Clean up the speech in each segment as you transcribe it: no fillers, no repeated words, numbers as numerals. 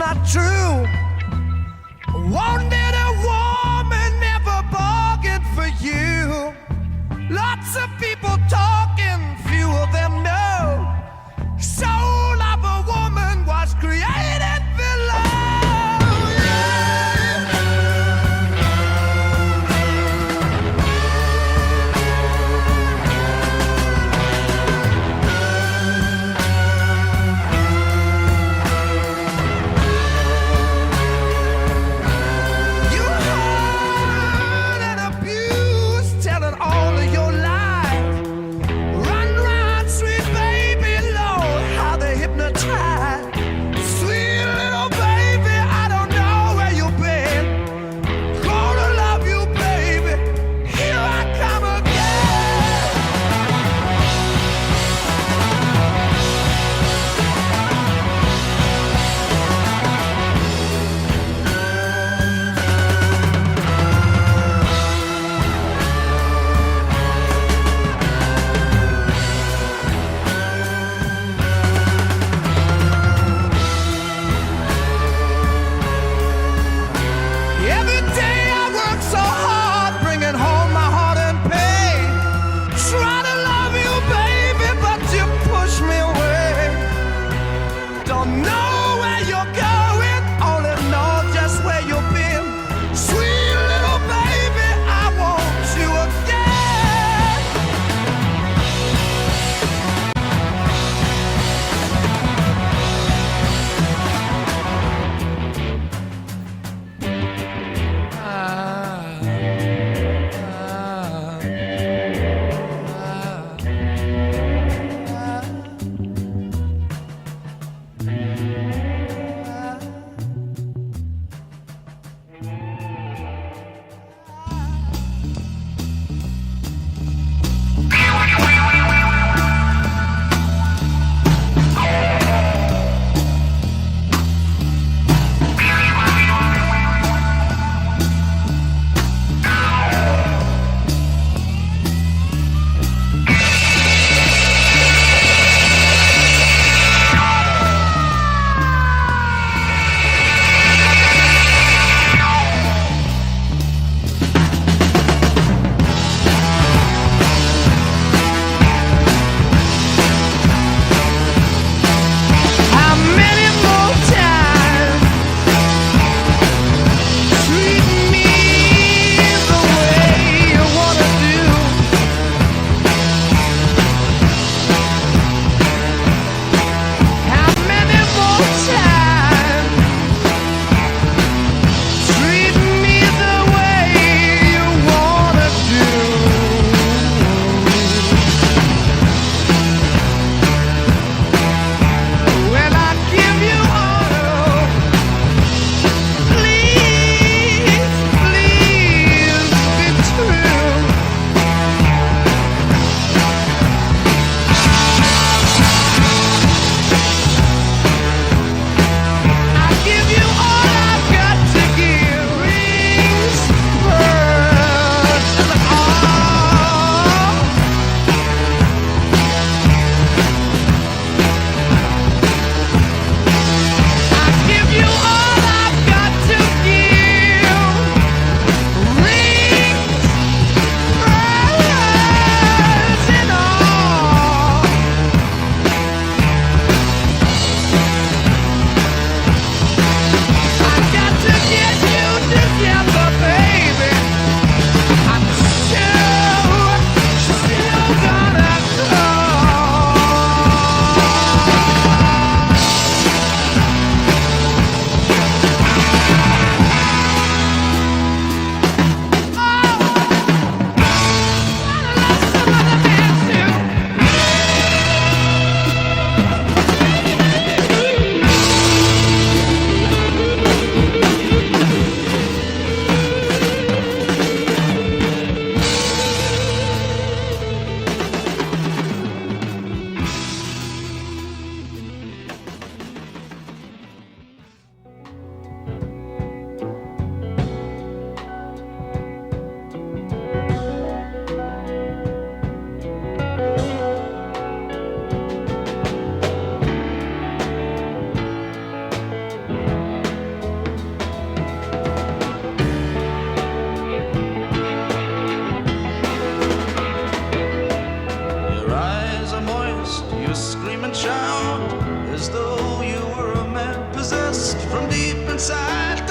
not true. Wanted a woman, never bargained for you. Lots of people talking, few of them know. Soul of a woman was created below.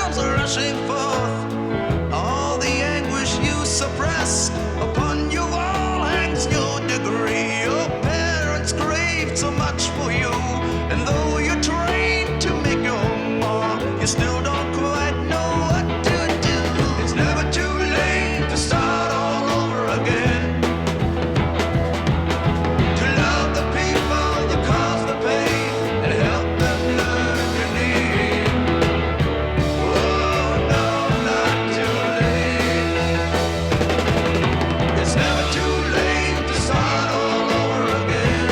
comes rushing forth. All the anguish you suppressed, upon your wall hangs your degree. Your parents craved so much for you, and though you're trained to make your mark, you still don't quite know what to do. It's never too late to start all over again, to love the people that cause the pain and help them learn your need. Oh no, not too late. It's never too late to start all over again.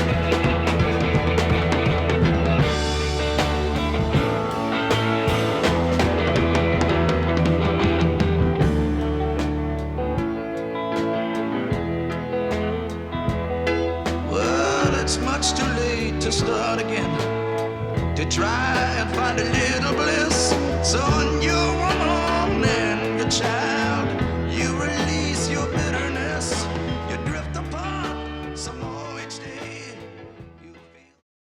Well, it's much too late to start again, to try and find a little bliss. So